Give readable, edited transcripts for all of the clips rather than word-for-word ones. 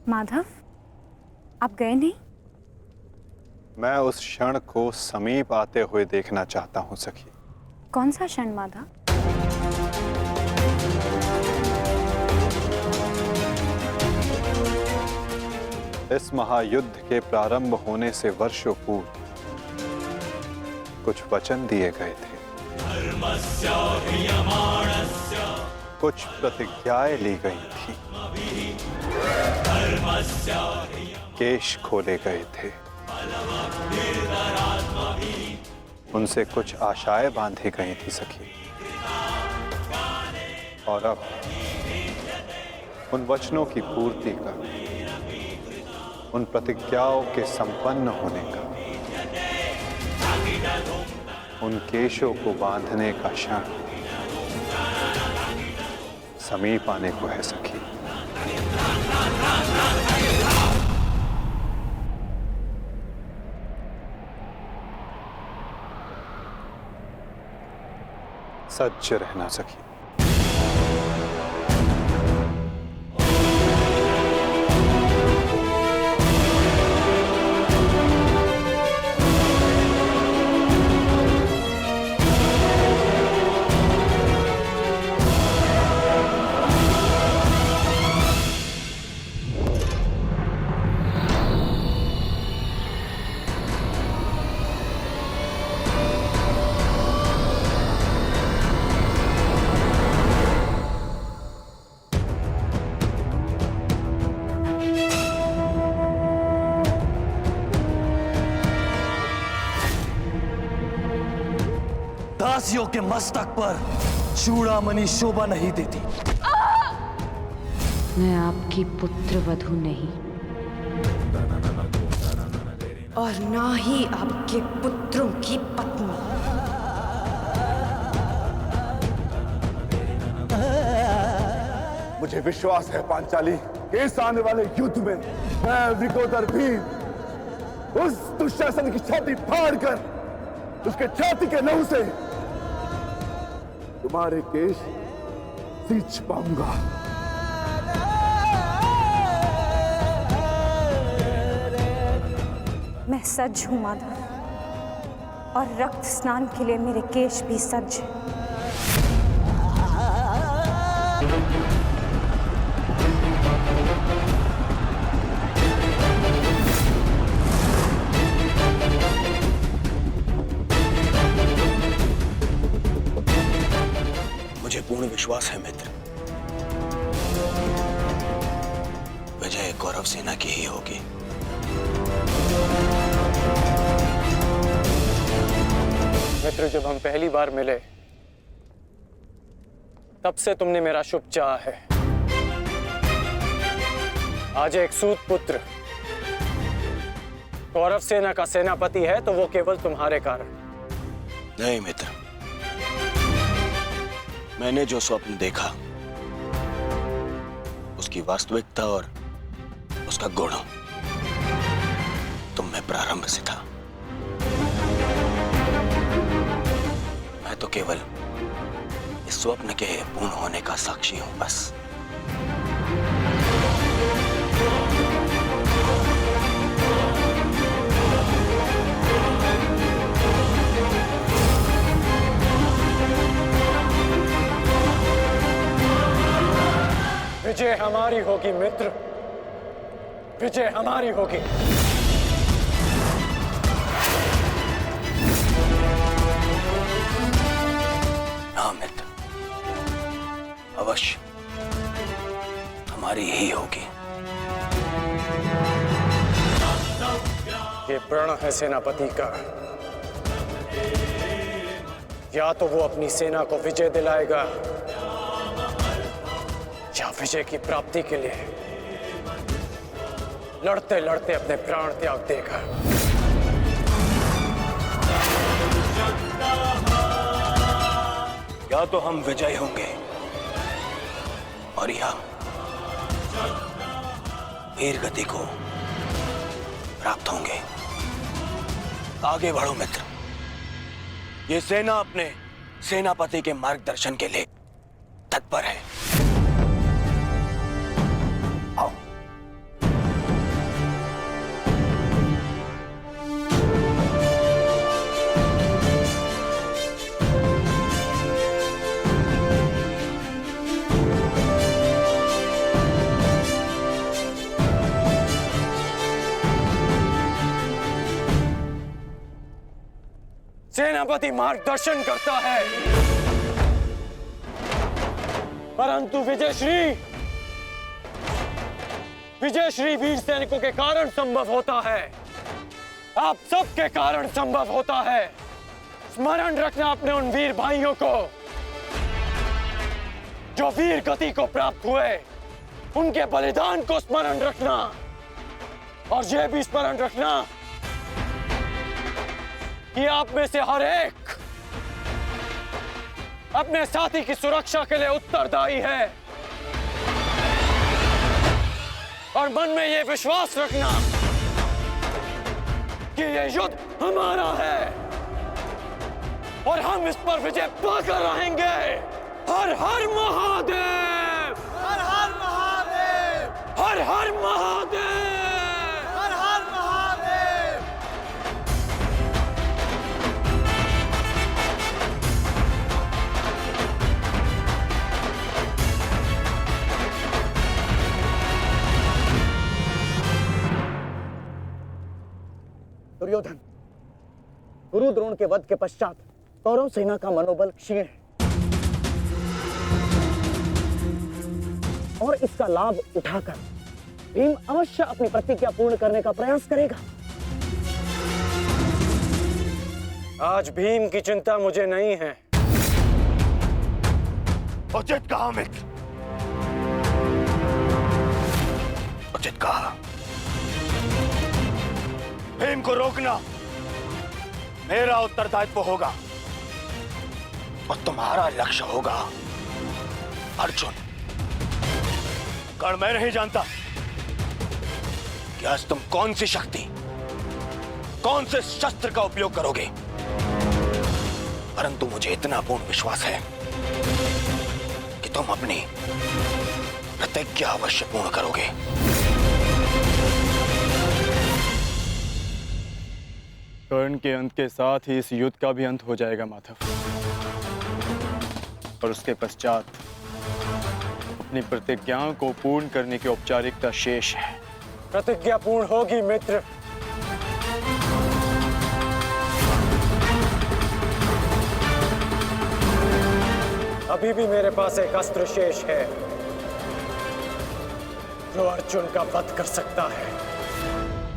माधव, आप गए नहीं? मैं उस क्षण को समीप आते हुए देखना चाहता हूं सखी। कौन सा क्षण माधव? इस महायुद्ध के प्रारंभ होने से वर्षों पूर्व कुछ वचन दिए गए थे, कुछ प्रतिज्ञाएं ली गई थी, केश खोले गए थे, उनसे कुछ आशाएं बांधी गई थी सखी। और अब उन वचनों की पूर्ति का, उन प्रतिज्ञाओं के संपन्न होने का, उन केशों को बांधने का क्षण समीप आने को है सखी। सच्च रहना सखी। दासियों के मस्तक पर चूड़ामणि शोभा नहीं देती। मैं आपकी पुत्र वधू नहीं, और ना ही आपके पुत्रों की पत्नी। मुझे विश्वास है पांचाली कि इस आने वाले युद्ध में मैं विकोदर भीम उस दुशासन की छाती फाड़कर उसके छाती के लहू से तुम्हारे केश सींच पाऊंगा। मैं सज्ज हूं माधव, और रक्त स्नान के लिए मेरे केश भी सज्ज हैं। मुझे पूर्ण विश्वास है मित्र, विजय कौरव सेना की ही होगी। मित्र, जब हम पहली बार मिले तब से तुमने मेरा शुभ चाहा है। आज एक सूत पुत्र कौरव सेना का सेनापति है तो वो केवल तुम्हारे कारण। नहीं मित्र, मैंने जो स्वप्न देखा उसकी वास्तविकता और उसका गुण तुम में प्रारंभ से था। मैं तो केवल इस स्वप्न के पूर्ण होने का साक्षी हूं बस। विजय हमारी होगी मित्र, विजय हमारी होगी। हाँ मित्र, अवश्य हमारी ही होगी। ये प्रण है सेनापति का, या तो वो अपनी सेना को विजय दिलाएगा या विजय की प्राप्ति के लिए लड़ते लड़ते अपने प्राण त्याग देगा। या तो हम विजयी होंगे और या वीर गति को प्राप्त होंगे। आगे बढ़ो मित्र, ये सेना अपने सेनापति के मार्गदर्शन के लिए तत्पर है। आओ। सेनापति मार्गदर्शन करता है, परंतु विजयश्री वीर सैनिकों के कारण संभव होता है। आप सबके कारण संभव होता है। स्मरण रखना अपने उन वीर भाइयों को जो वीर गति को प्राप्त हुए, उनके बलिदान को स्मरण रखना, और यह भी स्मरण रखना कि आप में से हर एक अपने साथी की सुरक्षा के लिए उत्तरदायी है। और मन में यह विश्वास रखना कि यह युद्ध हमारा है और हम इस पर विजय पाकर रहेंगे। हर हर महादेव, हर हर महादेव, हर हर महादेव, हर हर महादेव। दुर्योधन, गुरु द्रोण के वध के पश्चात कौरव सेना का मनोबल क्षीण है और इसका लाभ उठाकर भीम अवश्य अपनी प्रतिज्ञा पूर्ण करने का प्रयास करेगा। आज भीम की चिंता मुझे नहीं है। उचित कहा मित्र, उचित कहा। भीम को रोकना मेरा उत्तरदायित्व होगा और तुम्हारा लक्ष्य होगा अर्जुन। कर्ण मैं नहीं जानता कि आज तुम कौन सी शक्ति, कौन से शस्त्र का उपयोग करोगे, परंतु मुझे इतना पूर्ण विश्वास है कि तुम अपनी प्रतिज्ञा अवश्य पूर्ण करोगे। कर्ण के अंत के साथ ही इस युद्ध का भी अंत हो जाएगा माधव, और उसके पश्चात अपनी प्रतिज्ञाओं को पूर्ण करने की औपचारिकता शेष है। प्रतिज्ञा पूर्ण होगी मित्र। अभी भी मेरे पास एक अस्त्र शेष है जो अर्जुन का वध कर सकता है।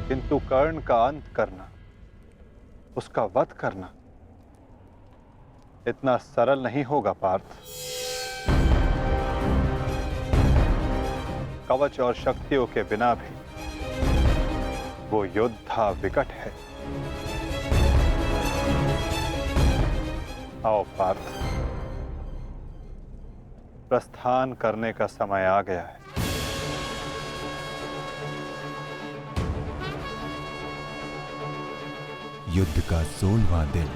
किंतु कर्ण का अंत करना, उसका वध करना इतना सरल नहीं होगा पार्थ। कवच और शक्तियों के बिना भी वो योद्धा विकट है। आओ पार्थ, प्रस्थान करने का समय आ गया है। युद्ध का 16वां दिन।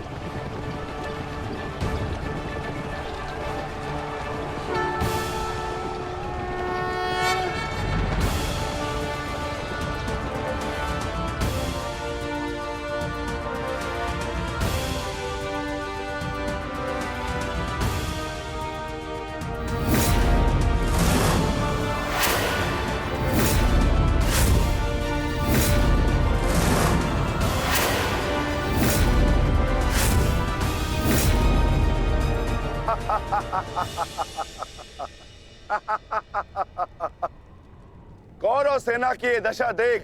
कौरव सेना की ये दशा देख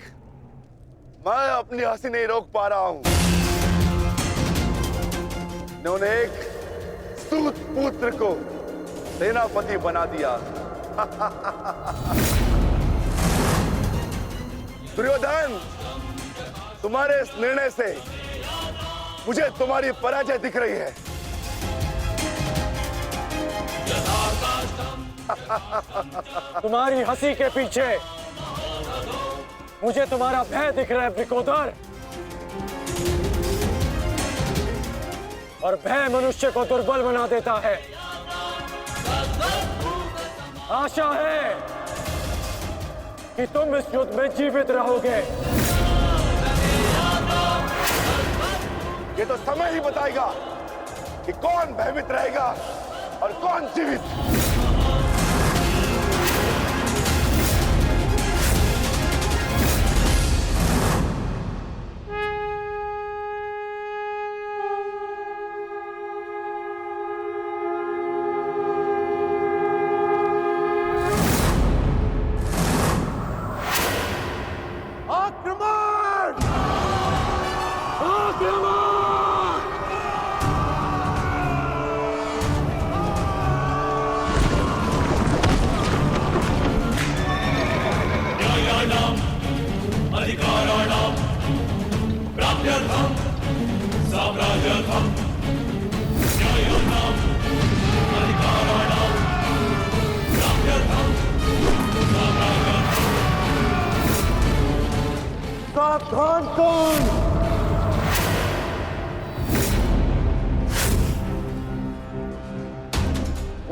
मैं अपनी हंसी नहीं रोक पा रहा हूं। इन्होंने एक सूत पुत्र को सेनापति बना दिया। दुर्योधन, तुम्हारे इस निर्णय से मुझे तुम्हारी पराजय दिख रही है। तुम्हारी हंसी के पीछे मुझे तुम्हारा भय दिख रहा है वृकोदर, और भय मनुष्य को दुर्बल बना देता है। आशा है कि तुम इस युद्ध में जीवित रहोगे। ये तो समय ही बताएगा कि कौन भयभीत रहेगा और कौन जीवित।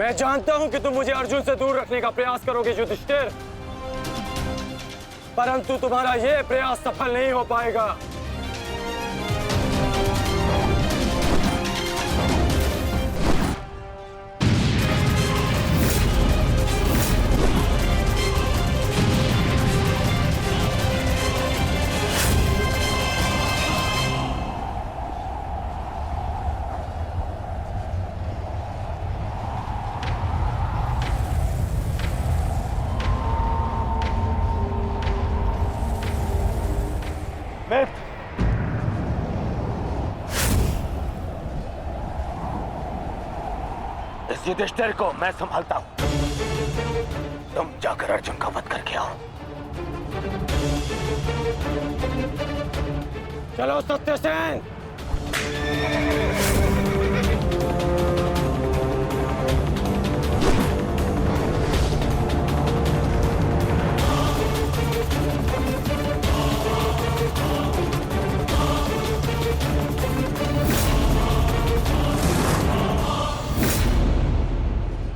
मैं जानता हूं कि तुम मुझे अर्जुन से दूर रखने का प्रयास करोगे युधिष्ठिर, परंतु तुम्हारा यह प्रयास सफल नहीं हो पाएगा। इस युधिष्ठिर को मैं संभालता हूं, तुम जाकर अर्जुन का वध करके आओ। चलो सत्यसेन।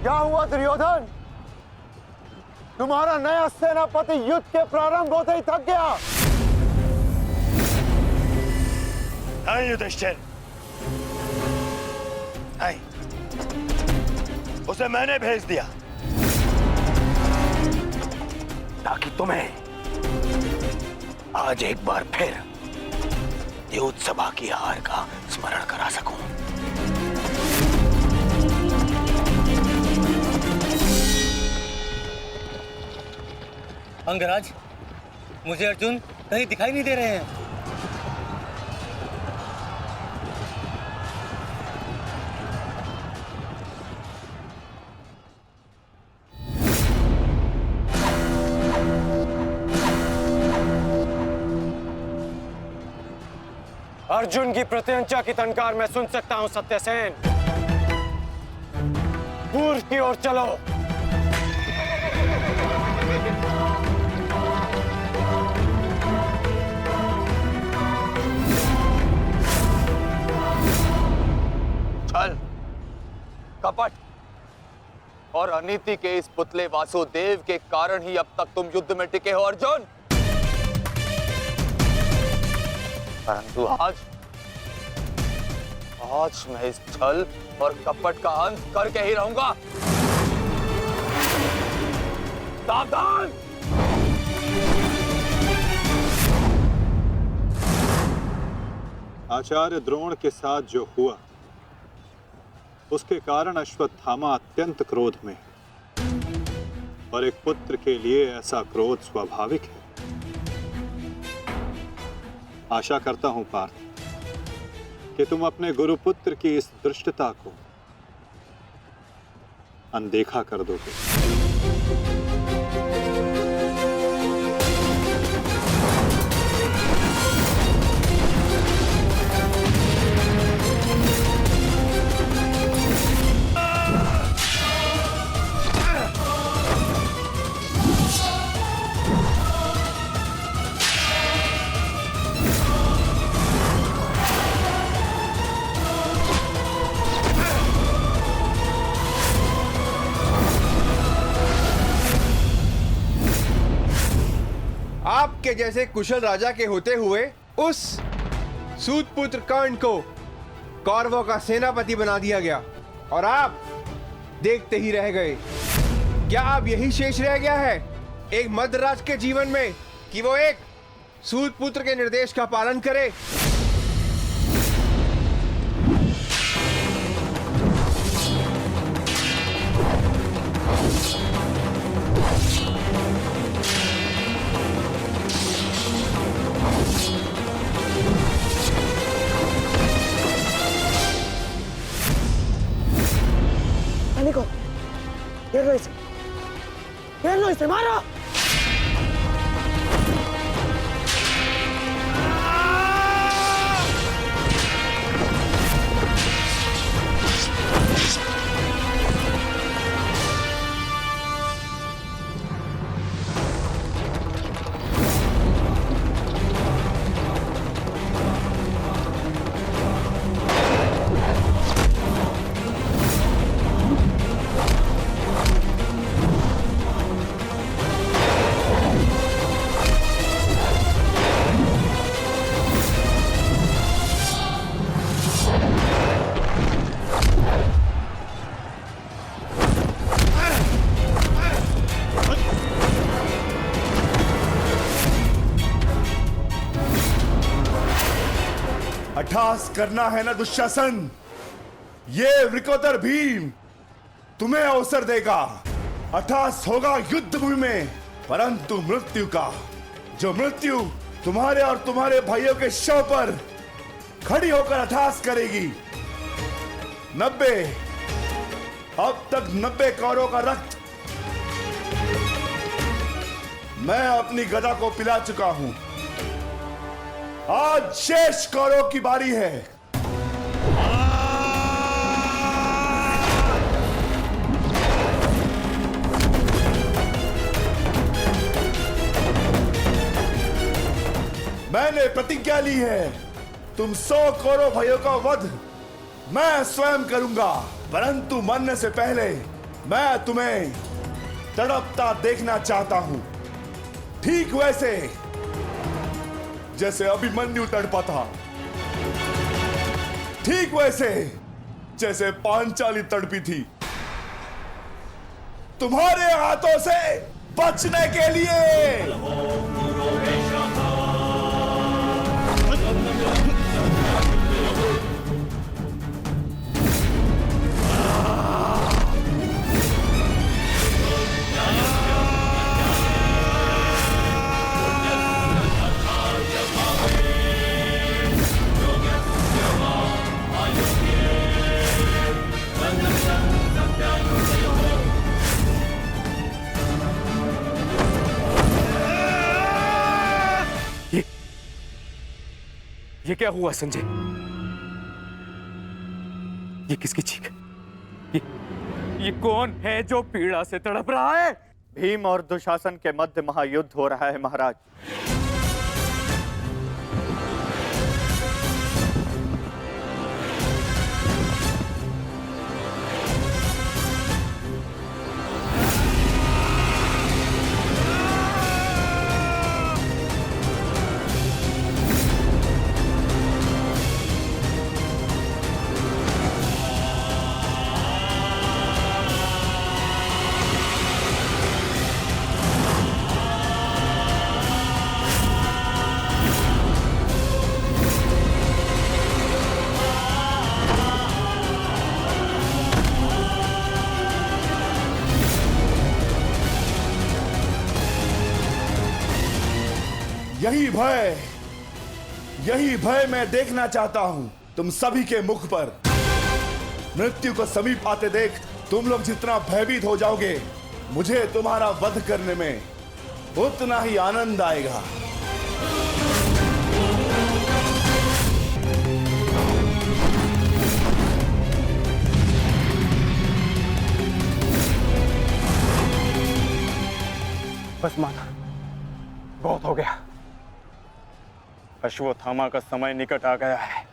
क्या हुआ दुर्योधन? तुम्हारा नया सेनापति युद्ध के प्रारंभ होते ही थक गया। नहीं युधिष्ठिर, नहीं, उसे मैंने भेज दिया ताकि तुम्हें आज एक बार फिर युद्ध सभा की हार का स्मरण करा सकूं। अंगराज, मुझे अर्जुन कहीं दिखाई नहीं दे रहे हैं। अर्जुन की प्रत्यंचा की टंकार मैं सुन सकता हूं सत्यसेन। पूर्व की ओर चलो। छल, कपट और अनीति के इस पुतले वासुदेव के कारण ही अब तक तुम युद्ध में टिके हो अर्जुन। परंतु आज मैं इस छल और कपट का अंत करके ही रहूंगा। सावधान! आचार्य द्रोण के साथ जो हुआ उसके कारण अश्वत्थामा अत्यंत क्रोध में है। और एक पुत्र के लिए ऐसा क्रोध स्वाभाविक है। आशा करता हूं पार्थ कि तुम अपने गुरुपुत्र की इस दुष्टता को अनदेखा कर दोगे। आपके जैसे कुशल राजा के होते हुए उस सूतपुत्र कर्ण को कौरवों का सेनापति बना दिया गया और आप देखते ही रह गए। क्या अब यही शेष रह गया है एक मध्यराज के जीवन में कि वो एक सूतपुत्र के निर्देश का पालन करे? घेर लो इसे, मारो। अठास करना है ना दुशासन, ये वृकोदर भीम तुम्हें अवसर देगा। अठास होगा युद्ध भूमि में, परंतु मृत्यु का, जो मृत्यु तुम्हारे और तुम्हारे भाइयों के शव पर खड़ी होकर अठास करेगी। 90, अब तक 90 कौरवों का रक्त मैं अपनी गदा को पिला चुका हूं। आज शेष कौरवों की बारी है। मैंने प्रतिज्ञा ली है, तुम 100 कौरव भाइयों का वध मैं स्वयं करूंगा, परंतु मरने से पहले मैं तुम्हें तड़पता देखना चाहता हूं, ठीक वैसे जैसे अभिमन्यु तड़पा था, ठीक वैसे जैसे पांचाली तड़पी थी। तुम्हारे हाथों से बचने के लिए। ये क्या हुआ संजय? ये किसकी चीख? ये कौन है जो पीड़ा से तड़प रहा है? भीम और दुशासन के मध्य महायुद्ध हो रहा है महाराज। यही भय मैं देखना चाहता हूं तुम सभी के मुख पर। मृत्यु को समीप आते देख तुम लोग जितना भयभीत हो जाओगे, मुझे तुम्हारा वध करने में उतना ही आनंद आएगा। बस माता, बहुत हो गया। अश्वत्थामा का समय निकट आ गया है।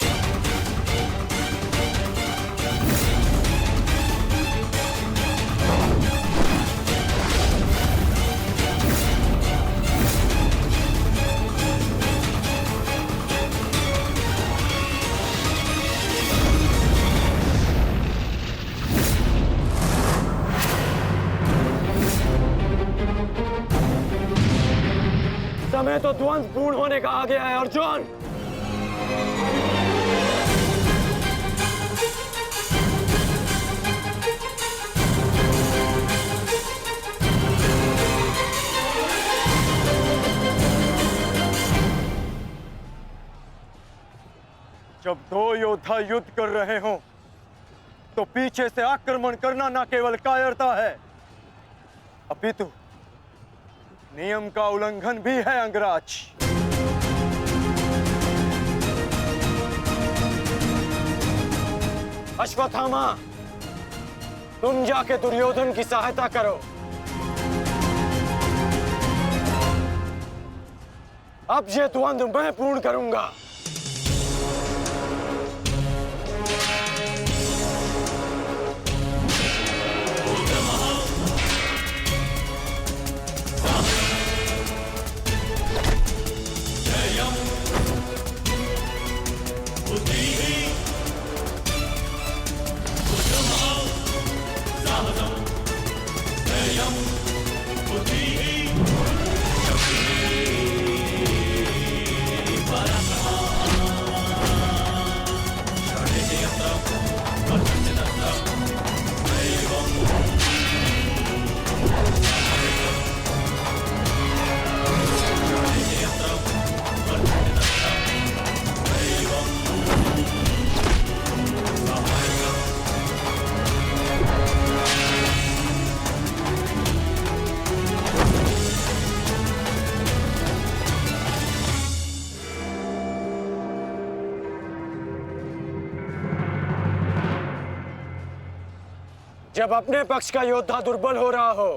समय तो ध्वंस पूर्ण होने का आ गया है अर्जुन। जब दो योद्धा युद्ध कर रहे हों, तो पीछे से आक्रमण करना न केवल कायरता है, अपितु नियम का उल्लंघन भी है अंगराज। अश्वत्थामा, तुम जाके दुर्योधन की सहायता करो। अब ये द्वंद्व मैं पूर्ण करूंगा। Para जब अपने पक्ष का योद्धा दुर्बल हो रहा हो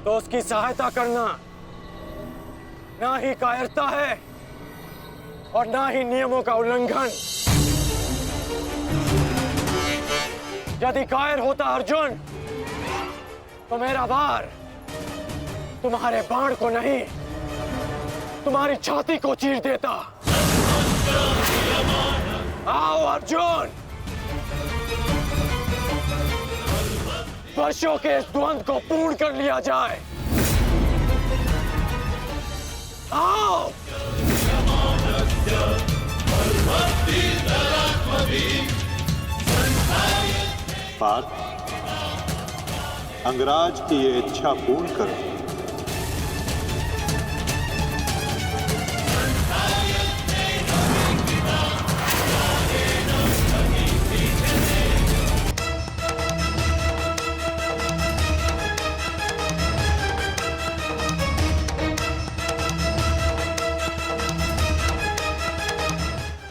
तो उसकी सहायता करना ना ही कायरता है और ना ही नियमों का उल्लंघन। यदि कायर होता अर्जुन तो मेरा वार तुम्हारे बाण को नहीं, तुम्हारी छाती को चीर देता। आओ अर्जुन, वर्षों के इस द्वंद्व को पूर्ण कर लिया जाए। आओ। पार्थ, अंगराज की ये इच्छा पूर्ण करो।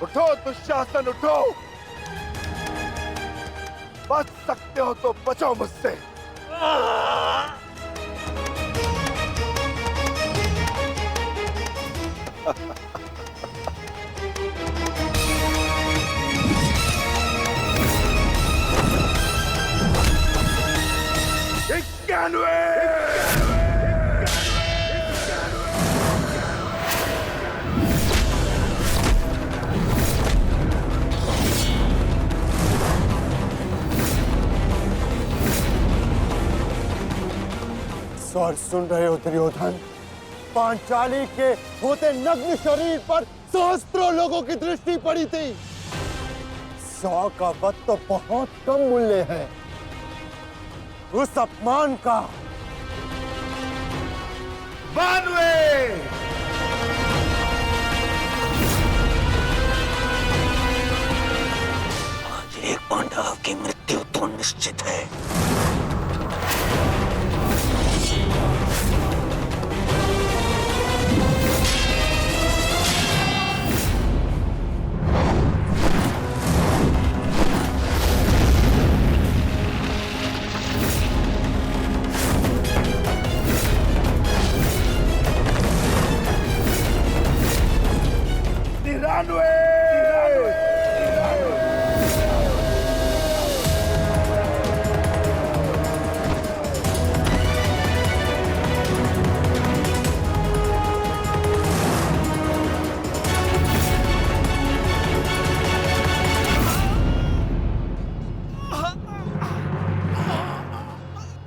उठो दुशासन, उठो। बच सकते हो तो बचो मुझसे। स्वर सुन रहे हो दुर्योधन? पांचाली के होते नग्न शरीर पर सहस्त्रों लोगों की दृष्टि पड़ी थी। 100 का वध तो बहुत कम मूल्य है। उस अपमान का आज एक पांडव की मृत्यु तो निश्चित है।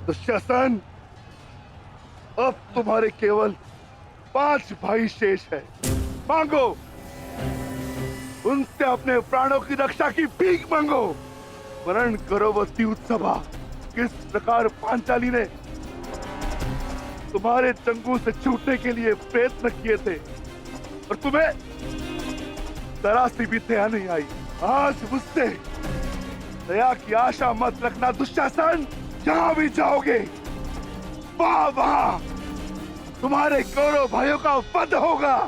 दुशासन, अब तुम्हारे केवल 5 भाई शेष है। मांगो, उनसे अपने प्राणों की रक्षा की भीख मांगो। वर्ण करो वो द्यूतसभा, किस प्रकार पांचाली ने तुम्हारे चंगू से छूटने के लिए प्रयत्न किए थे और तुम्हें जरा सी भी दया नहीं आई। आज मुझसे दया की आशा मत रखना दुशासन। जहां भी जाओगे वहां तुम्हारे कौरव भाइयों का वध होगा।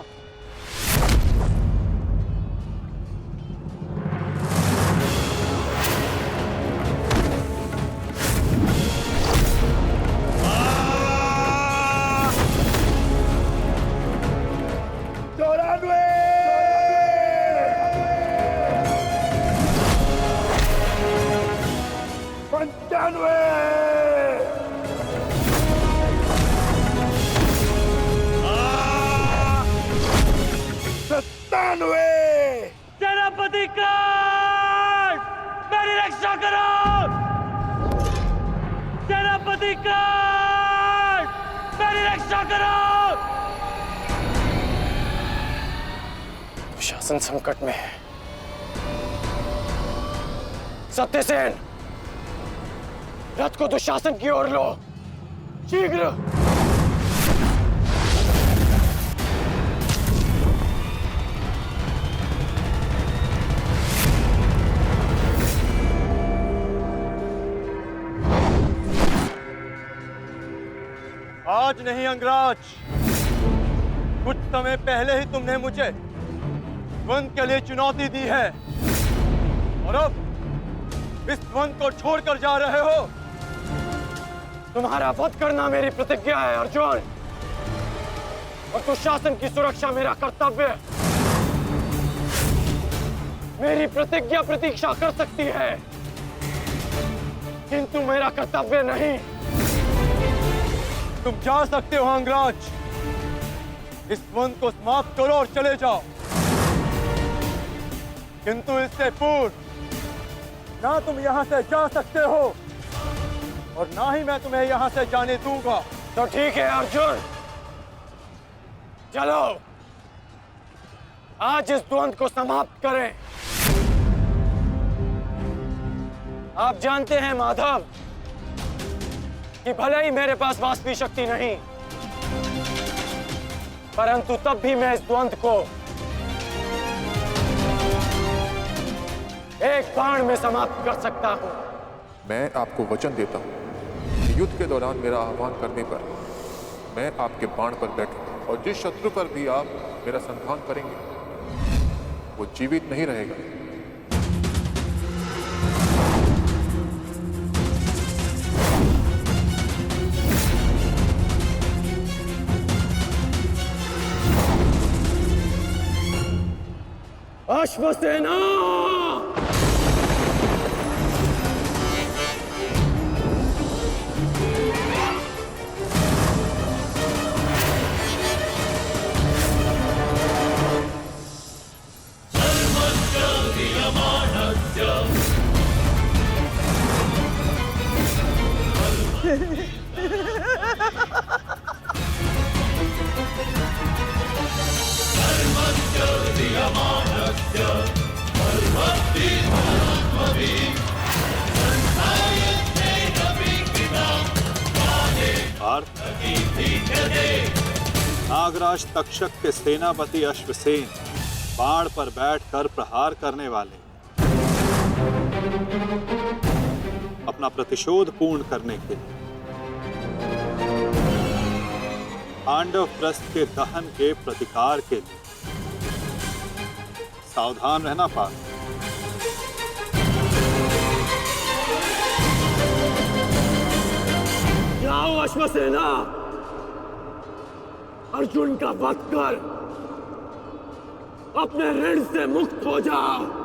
सेनापति कांड, मेरी रक्षा करो। सेनापति कांड, मेरी रक्षा करो। शासन संकट में है। सत्यसेन, रथ को दुशासन की ओर लो, शीघ्र। आज नहीं अंगराज, कुछ समय पहले ही तुमने मुझे द्वंद्व के लिए चुनौती दी है और अब इस द्वंद को छोड़कर जा रहे हो? तुम्हारा वध करना मेरी प्रतिज्ञा है अर्जुन, और दुशासन की सुरक्षा मेरा कर्तव्य है। मेरी प्रतिज्ञा प्रतीक्षा कर सकती है, किंतु मेरा कर्तव्य नहीं। तुम जा सकते हो अंगराज, इस द्वंद को समाप्त करो और चले जाओ, किंतु इससे पूर्व ना तुम यहां से जा सकते हो और ना ही मैं तुम्हें यहां से जाने दूंगा। तो ठीक है अर्जुन, चलो आज इस द्वंद को समाप्त करें। आप जानते हैं माधव कि भले ही मेरे पास वास्तविक शक्ति नहीं, परंतु तब भी मैं इस द्वंद को एक बाण में समाप्त कर सकता हूं। मैं आपको वचन देता हूं कि युद्ध के दौरान मेरा आह्वान करने पर मैं आपके बाण पर बैठूंगा, और जिस शत्रु पर भी आप मेरा संधान करेंगे वो जीवित नहीं रहेगा। अश्वसेना! नागराज तक्षक के सेनापति अश्वसेन बाण पर बैठकर प्रहार करने वाले अपना प्रतिशोध पूर्ण करने के लिए पांडव प्रस्थ के दहन के प्रतिकार के लिए सावधान रहना पार्थ। जाओ अश्वसेना, अर्जुन का वध कर अपने ऋण से मुक्त हो जाओ।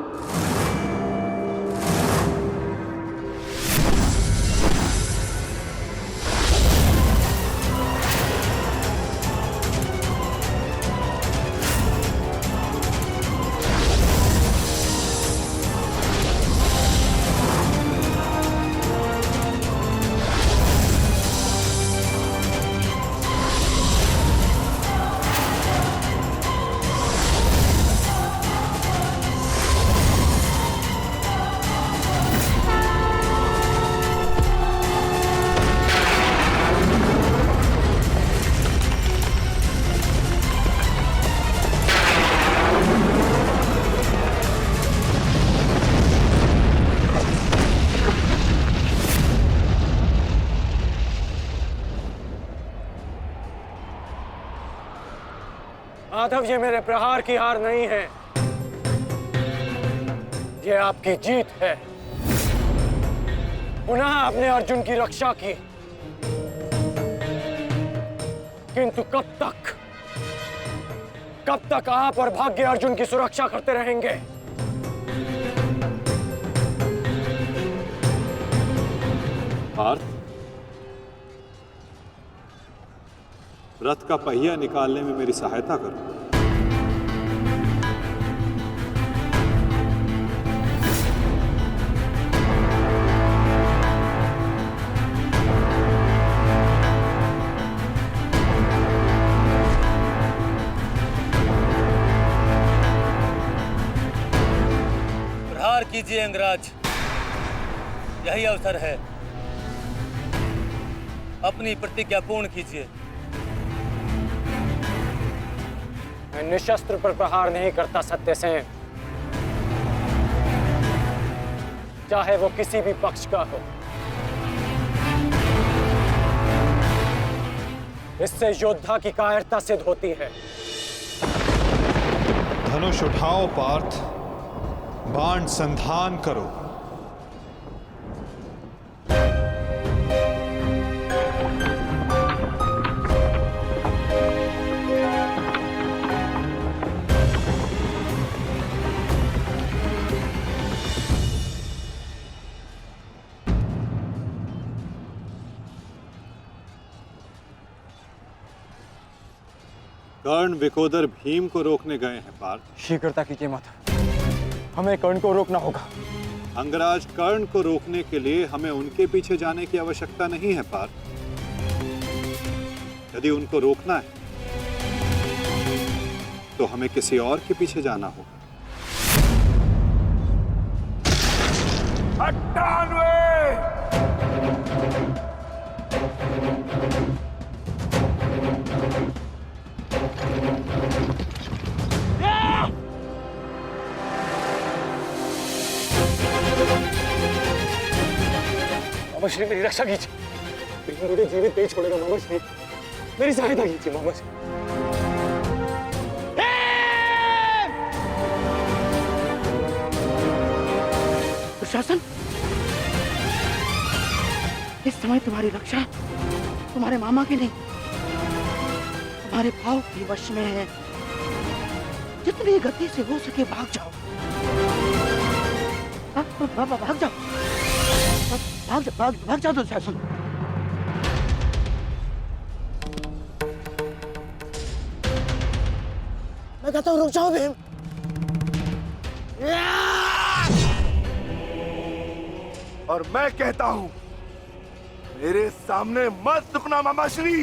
माधव, ये मेरे प्रहार की हार नहीं है, ये आपकी जीत है। पुनः आपने अर्जुन की रक्षा की, किंतु कब तक आप और भाग्य अर्जुन की सुरक्षा करते रहेंगे? पार्थ, रथ का पहिया निकालने में मेरी सहायता करो। प्रहार कीजिए अंगराज, यही अवसर है। अपनी प्रतिज्ञा पूर्ण कीजिए। मैं निशस्त्र पर प्रहार नहीं करता सत्यसेन, चाहे वो किसी भी पक्ष का हो। इससे योद्धा की कायरता सिद्ध होती है। धनुष उठाओ पार्थ, बाण संधान करो। कर्ण विकोदर भीम को रोकने गए हैं पार्थ। शीघ्रता कीजिए माता, हमें कर्ण को रोकना होगा। अंगराज कर्ण को रोकने के लिए हमें उनके पीछे जाने की आवश्यकता नहीं है पार्थ। यदि उनको रोकना है तो हमें किसी और के पीछे जाना होगा। 98! मामा श्री मेरी रक्षा कीजिए, मुझे जीवित नहीं छोड़ेगा मामा श्री, मेरी सहायता कीजिए मामा श्री। दुशासन, इस समय तुम्हारी रक्षा तुम्हारे मामा की नहीं, तुम्हारे भाव की वश में है। जितनी गति से हो सके भाग जाओ, भाग जाओ, भाग जाओ दुशासन। मैं कहता हूँ रुक जाओ भीम। और मैं कहता हूं मेरे सामने मत रुकना मामाश्री।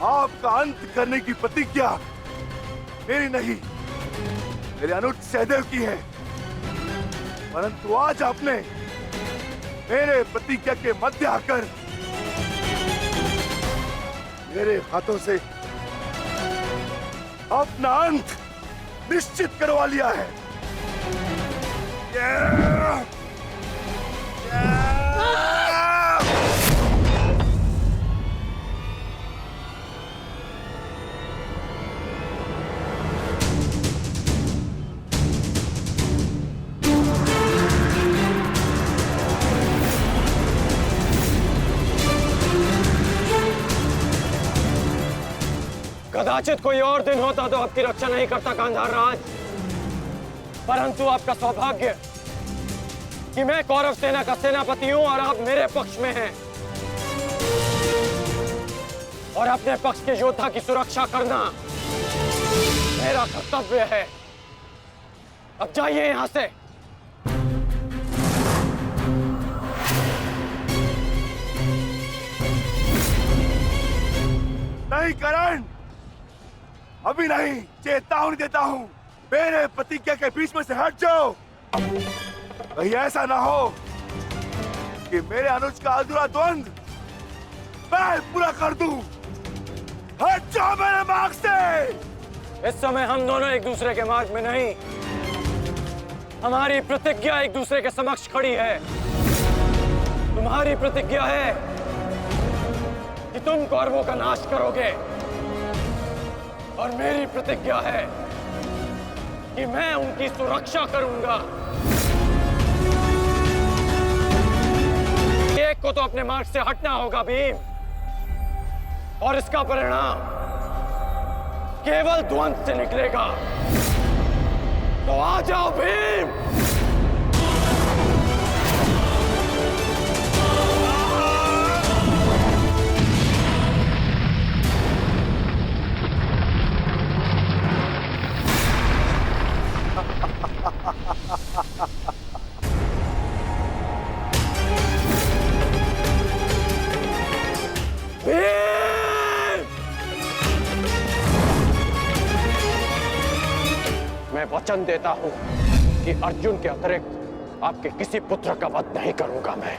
आपका अंत करने की प्रतिज्ञा मेरी नहीं, मेरे अनुज सहदेव की है। परंतु आज आपने मेरे प्रतिज्ञा के मध्य आकर मेरे हाथों से अपना अंत निश्चित करवा लिया है। कदाचित कोई और दिन होता तो आपकी रक्षा नहीं करता गांधार राज, परंतु आपका सौभाग्य कि मैं कौरव सेना का सेनापति हूं और आप मेरे पक्ष में हैं, और अपने पक्ष के योद्धा की सुरक्षा करना मेरा कर्तव्य है। अब जाइए यहां से। नहीं करण, अभी नहीं, चेतावनी देता हूं, मेरे प्रतिज्ञा के बीच में से हट जाओ। कहीं ऐसा ना हो कि मेरे अनुज का अधूरा द्वंद मैं पूरा कर दूं। हट जाओ मेरे मार्ग से। इस समय हम दोनों एक दूसरे के मार्ग में नहीं, हमारी प्रतिज्ञा एक दूसरे के समक्ष खड़ी है। तुम्हारी प्रतिज्ञा है कि तुम कौरवों का नाश करोगे, और मेरी प्रतिज्ञा है कि मैं उनकी सुरक्षा करूंगा। एक को तो अपने मार्ग से हटना होगा भीम, और इसका परिणाम केवल द्वंद से निकलेगा। तो आ जाओ भीम। मैं वचन देता हूं कि अर्जुन के अतिरिक्त आपके किसी पुत्र का वध नहीं करूंगा मैं।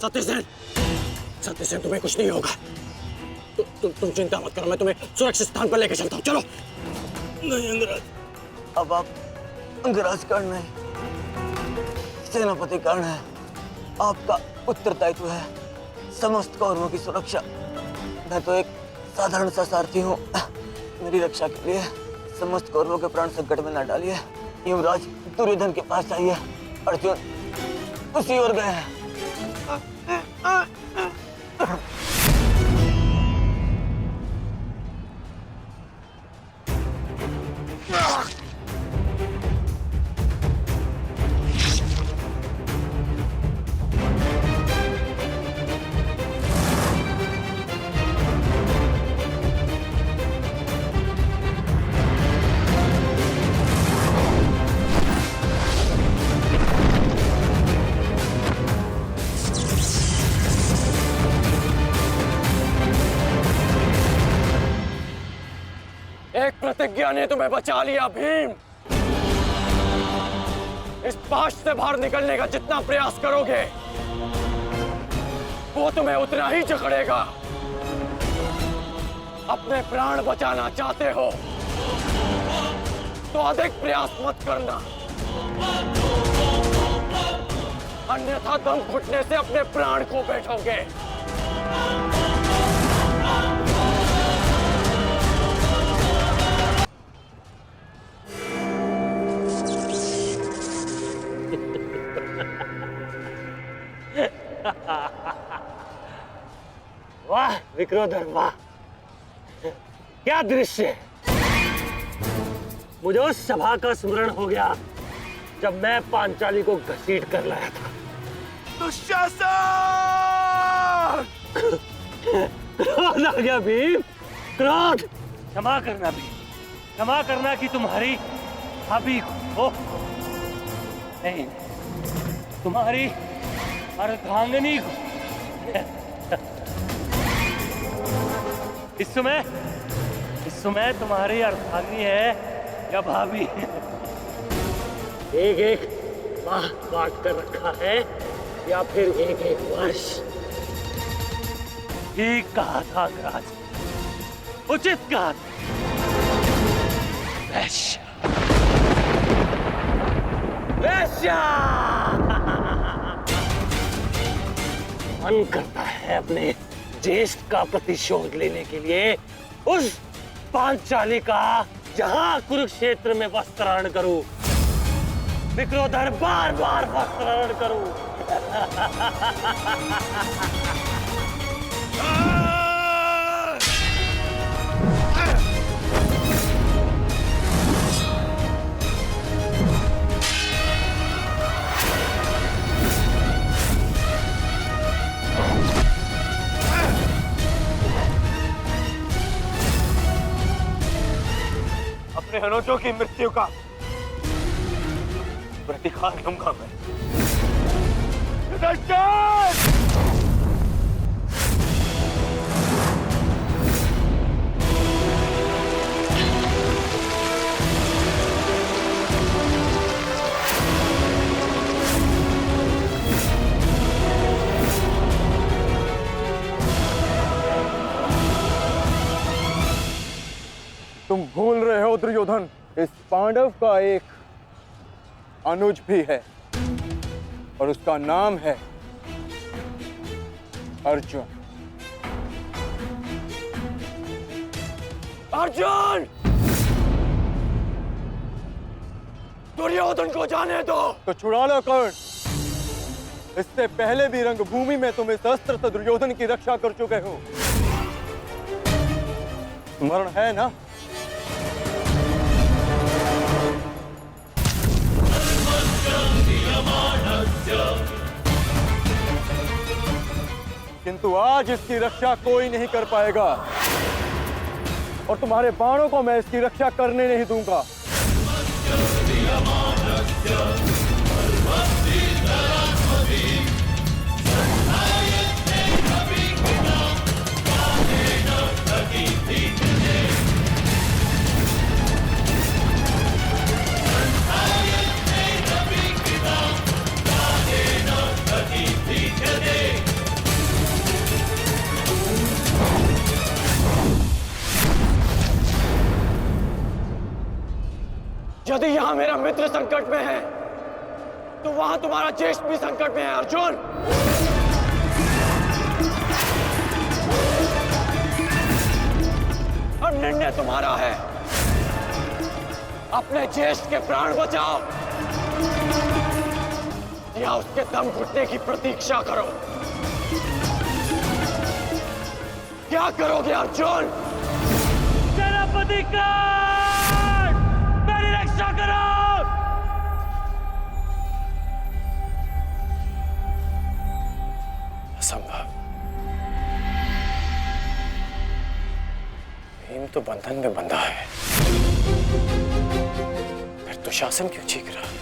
सत्यसेन, तुम्हें कुछ नहीं होगा। तुम चिंता मत करो, मैं तुम्हें सुरक्षित स्थान पर लेकर चलता हूँ। चलो। नहीं अंगराज, अब आप अंगराज कर्ण नहीं, सेनापति कर्ण है। आपका उत्तरदायित्व है समस्त कौरवों की सुरक्षा। मैं तो एक साधारण सा सारथी हूँ। मेरी रक्षा के लिए समस्त कौरवों के प्राण संकट में न डालिए। युवराज दुर्योधन के पास जाइए, अर्जुन उसी ओर गए हैं। प्रतिज्ञा ने तुम्हें बचा लिया भीम। इस पाश से बाहर निकलने का जितना प्रयास करोगे वो तुम्हें उतना ही जकड़ेगा। अपने प्राण बचाना चाहते हो तो अधिक प्रयास मत करना, अन्यथा दम घुटने से अपने प्राण खो बैठोगे। वाह विक्रोधर, वाह क्या दृश्य। मुझे उस सभा का स्मरण हो गया जब मैं पांचाली को घसीट कर लाया था। दुशासन! क्रोध आ गया भीम, क्रोध। क्षमा करना भीम, क्षमा करना कि तुम्हारी भाभी को नहीं, तुम्हारी अर्धांगिनी को। इस समय तुम्हारी अर्धांगिनी है या भाभी? एक एक माह काट कर रखा है या फिर एक एक वर्ष? ठीक कहा था अंगराज, उचित कहा था। वैश्य, वैश्य। मन करता है अपने ज्येष्ठ का प्रतिशोध लेने के लिए उस पांचाली का जहां कुरुक्षेत्र में वस्त्राहरण करूं, विक्रोधर बार बार वस्त्राहरण करूं। अपने अनुजों की मृत्यु का प्रतिकार लूंगा मैं। तुम भूल रहे हो दुर्योधन, इस पांडव का एक अनुज भी है और उसका नाम है अर्जुन। अर्जुन! दुर्योधन को जाने दो। तो छुड़ा लो कर्ण। इससे पहले भी रंगभूमि में तुम इस अस्त्र से दुर्योधन की रक्षा कर चुके हो, स्मरण है ना? किंतु आज इसकी रक्षा कोई नहीं कर पाएगा और तुम्हारे बाणों को मैं इसकी रक्षा करने नहीं दूंगा। यदि यहाँ मेरा मित्र संकट में है तो वहां तुम्हारा ज्येष्ठ भी संकट में है अर्जुन। अब निर्णय तुम्हारा है, अपने ज्येष्ठ के प्राण बचाओ या उसके दम घुटने की प्रतीक्षा करो। क्या करोगे अर्जुन? सेनापति कर्ण, मेरी रक्षा करो। असंभव। भीम तो बंधन में बंधा है, फिर दुशासन क्यों चीख रहा है?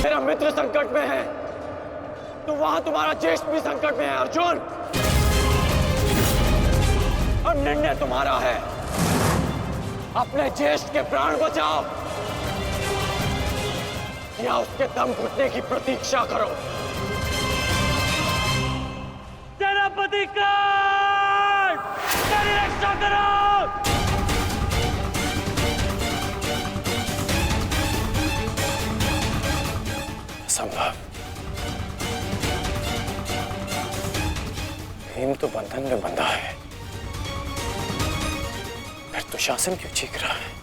मेरा मित्र संकट में है तो वहां तुम्हारा ज्येष्ठ भी संकट में है अर्जुन। अब निर्णय तुम्हारा है, अपने ज्येष्ठ के प्राण बचाओ या उसके दम घुटने की प्रतीक्षा करो। सेनापति कर्ण, मेरी रक्षा करो। असंभव। भीम तो बंधन में बंधा है, फिर दुशासन क्यों चीख रहा है?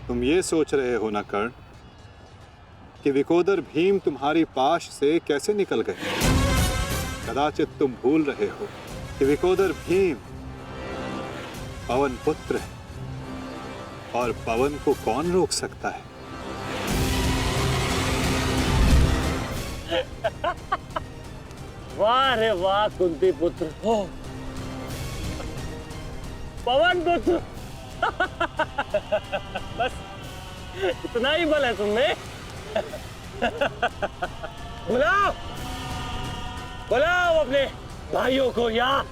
तुम ये सोच रहे हो ना कर्ण कि विकोदर भीम तुम्हारी पाश से कैसे निकल गए? कदाचित तुम भूल रहे हो कि विकोदर भीम पवन पुत्र है और पवन को कौन रोक सकता है? वाह रे वाह कुंती पुत्र हो, पवन पुत्र। बस इतना ही बल है तुमने। बुलाओ बुलाओ अपने भाइयों को यहाँ।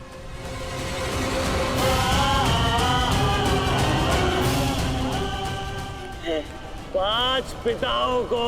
5 पिताओं को।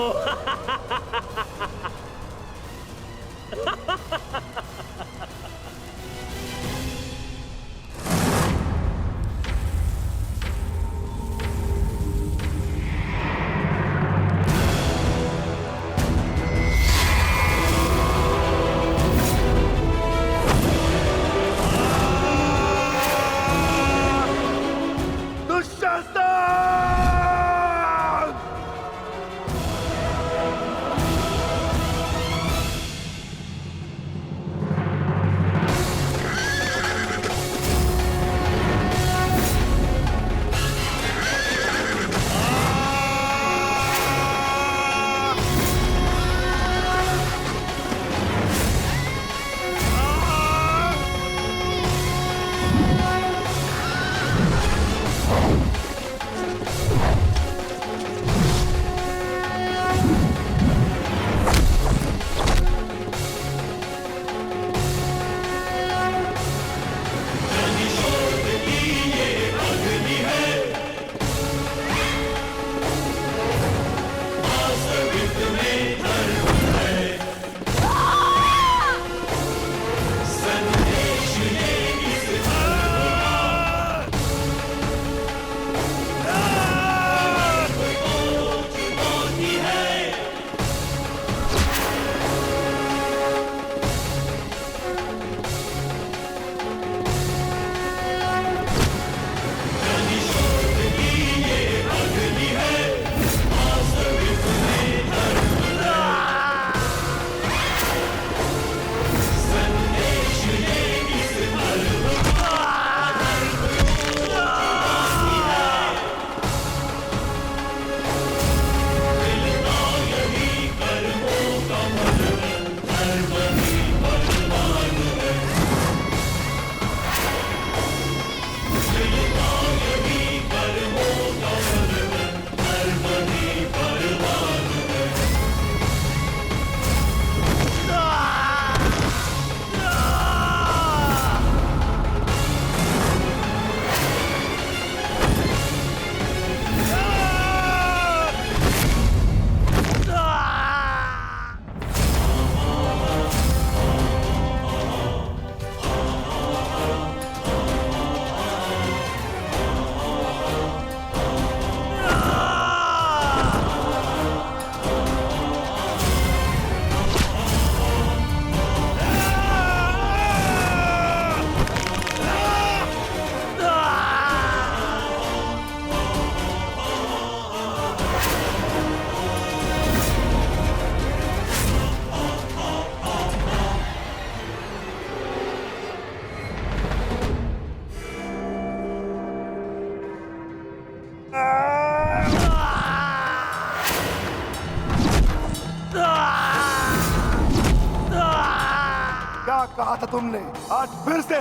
कहा था तुमने, आज फिर से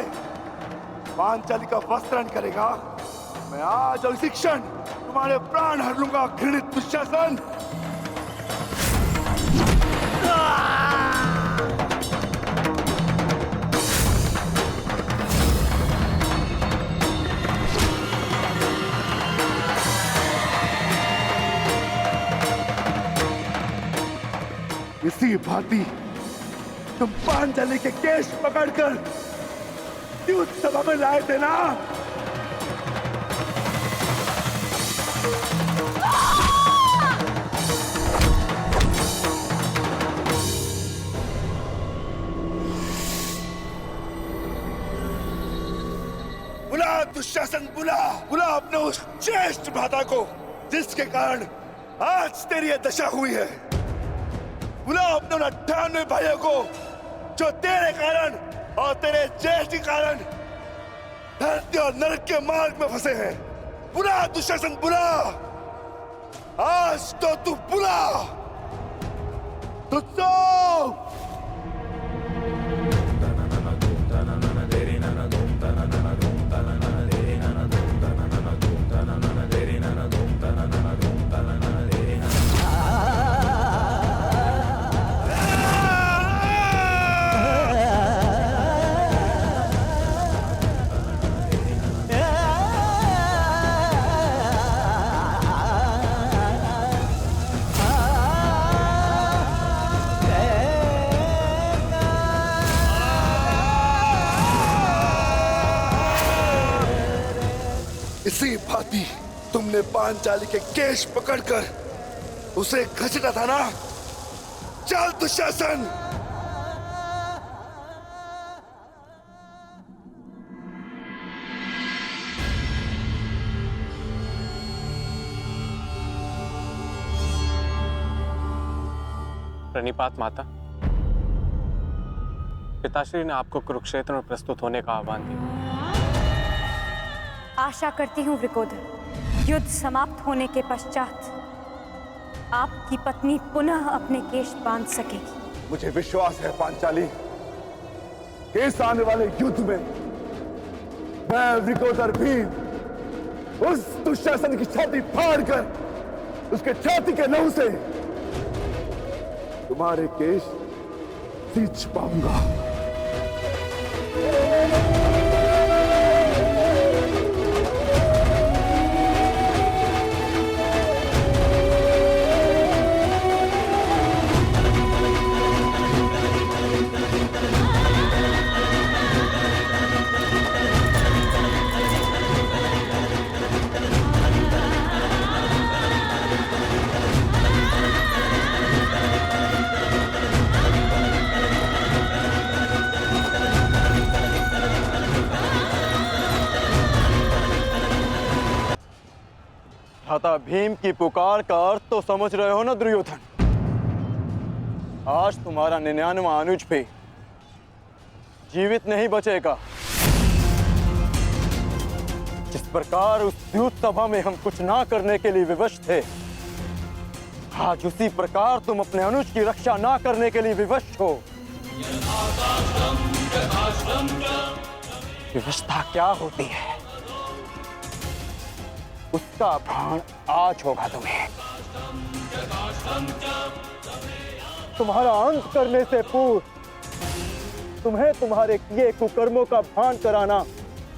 पांचाली का वस्त्रण करेगा। मैं आज और इसी क्षण तुम्हारे प्राण हर लूंगा, घृणित दुशासन। इसी भांति तुम पांचाली के केश पकड़कर युद्ध सभा में लाए थे ना? बुला दुशासन, बुला बुला अपने उस ज्येष्ठ भ्राता को जिसके कारण आज तेरी यह दशा हुई है। बुला अपने उन 98 भाइयों को जो तेरे कारण और तेरे ज्येष्ठ के कारण धरती और नरक के मार्ग में फंसे हैं। बुला दुशासन, बुला, आज तो तू बुला। इसी भांति तुमने पांचाली के केश पकड़कर उसे घसीटा था ना? चल दुशासन। प्रणिपात माता, पिताश्री ने आपको कुरुक्षेत्र में प्रस्तुत होने का आह्वान दिया। आशा करती हूँ वृकोदर, युद्ध समाप्त होने के पश्चात आपकी पत्नी पुनः अपने केश बांध सकेगी। मुझे विश्वास है पांचाली कि इस आने वाले युद्ध में मैं वृकोदर भीम उस दुशासन की छाती फाड़कर उसके छाती के लहू से तुम्हारे केश सींच पाऊंगा। भ्राता भीम की पुकार का अर्थ तो समझ रहे हो ना दुर्योधन? आज तुम्हारा 99वां अनुज भी जीवित नहीं बचेगा। जिस प्रकार उस युद्ध सभा में हम कुछ ना करने के लिए विवश थे, आज उसी प्रकार तुम अपने अनुज की रक्षा ना करने के लिए विवश हो। विवशता क्या होती है उसका भान आज होगा तुम्हें। तुम्हारा अंत करने से पूर्व तुम्हें तुम्हारे किए कुकर्मों का भान कराना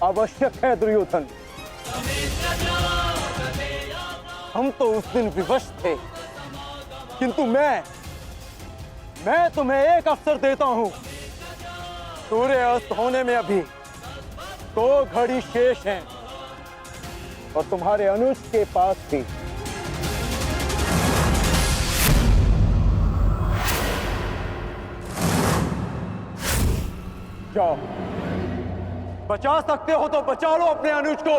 आवश्यक है दुर्योधन। हम तो उस दिन विवश थे, किंतु मैं तुम्हें एक अवसर देता हूं। सूर्य अस्त होने में अभी 2 घड़ी शेष हैं और तुम्हारे अनुज के पास भी। जाओ, बचा सकते हो तो बचा लो अपने अनुज को।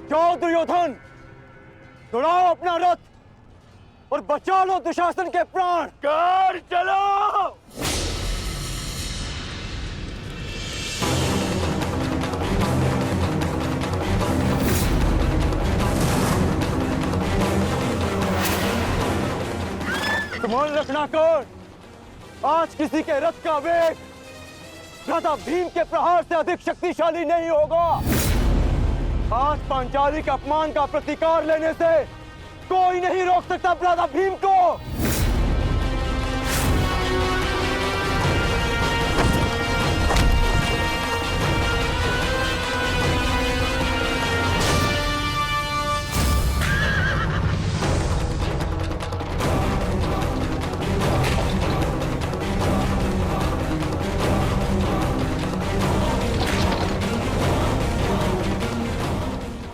जाओ दुर्योधन, दौड़ाओ अपना रथ और बचा लो दुशासन के प्राण। कर चलो। मान रखना कौन, आज किसी के रथ का वेग भ्राता भीम के प्रहार से अधिक शक्तिशाली नहीं होगा। आज पांचाली के अपमान का प्रतिकार लेने से कोई नहीं रोक सकता भ्राता भीम को।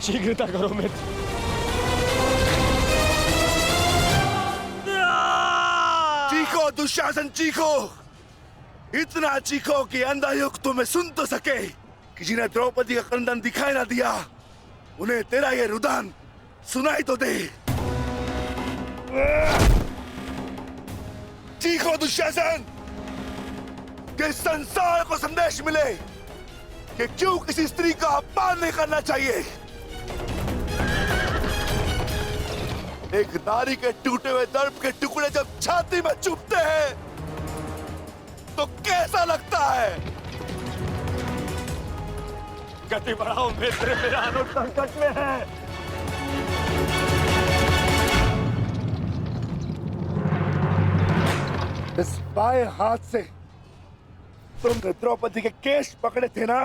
शीघ्रता करो मित्र। चीखो दुशासन चीखो, इतना चीखो कि अंधा युग तुम्हें सुन तो सके कि जिन्हें द्रौपदी का क्रंदन दिखाई ना दिया उन्हें तेरा ये रुदन सुनाई तो दे। चीखो दुशासन कि संसार को संदेश मिले कि क्यों किसी स्त्री का अपमान नहीं करना चाहिए। एक नारी के टूटे हुए दर्प के टुकड़े जब छाती में चुभते हैं तो कैसा लगता है। गति बढ़ाओ मित्र, मेरा अनुज संकट में है। इस बाएं हाथ से तुमने द्रौपदी के केश पकड़े थे ना,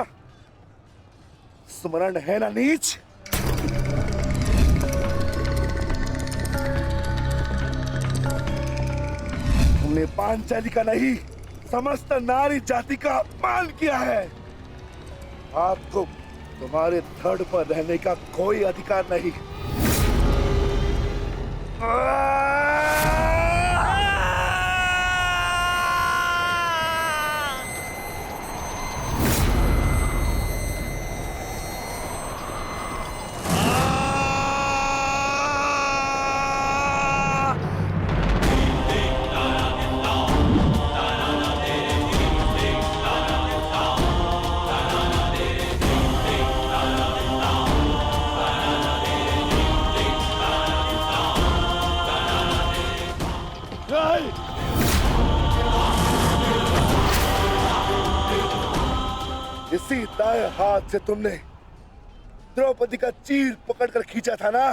स्मरण है ना नीच। तुमने पांचाली का नहीं समस्त नारी जाति का अपमान किया है। आपको तुम्हारे धड़ पर रहने का कोई अधिकार नहीं। इसी दाएं हाथ से तुमने द्रौपदी का चीर पकड़कर खींचा था ना।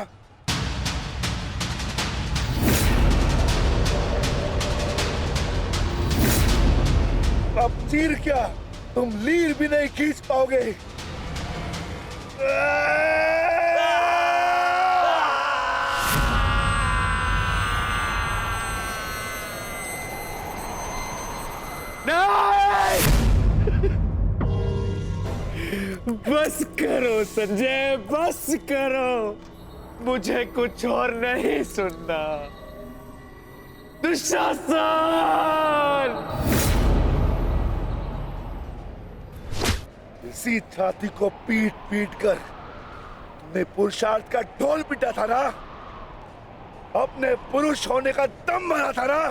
अब चीर क्या, तुम लीर भी नहीं खींच पाओगे। बस करो संजय, बस करो, मुझे कुछ और नहीं सुनना। दुशासन! इसी छाती को पीट पीट कर तुमने पुरुषार्थ का ढोल पीटा था ना, अपने पुरुष होने का दम भरा था ना।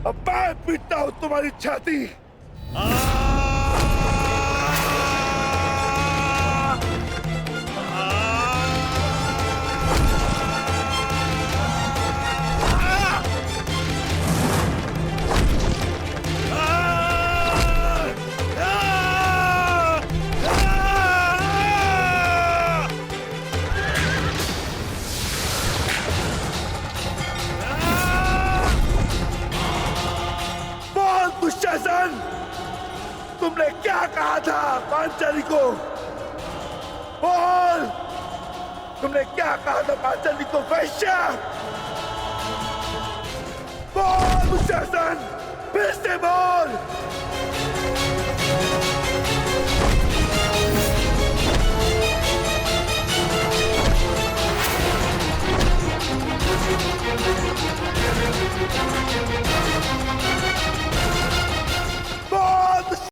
अब मैं पीटता हूं तुम्हारी छाती। दुशासन, तुमने क्या कहा था पांचाली को? बोल, तुमने क्या कहा था पांचाली को? वैश्या! बोल दुशासन, फिर से बोल।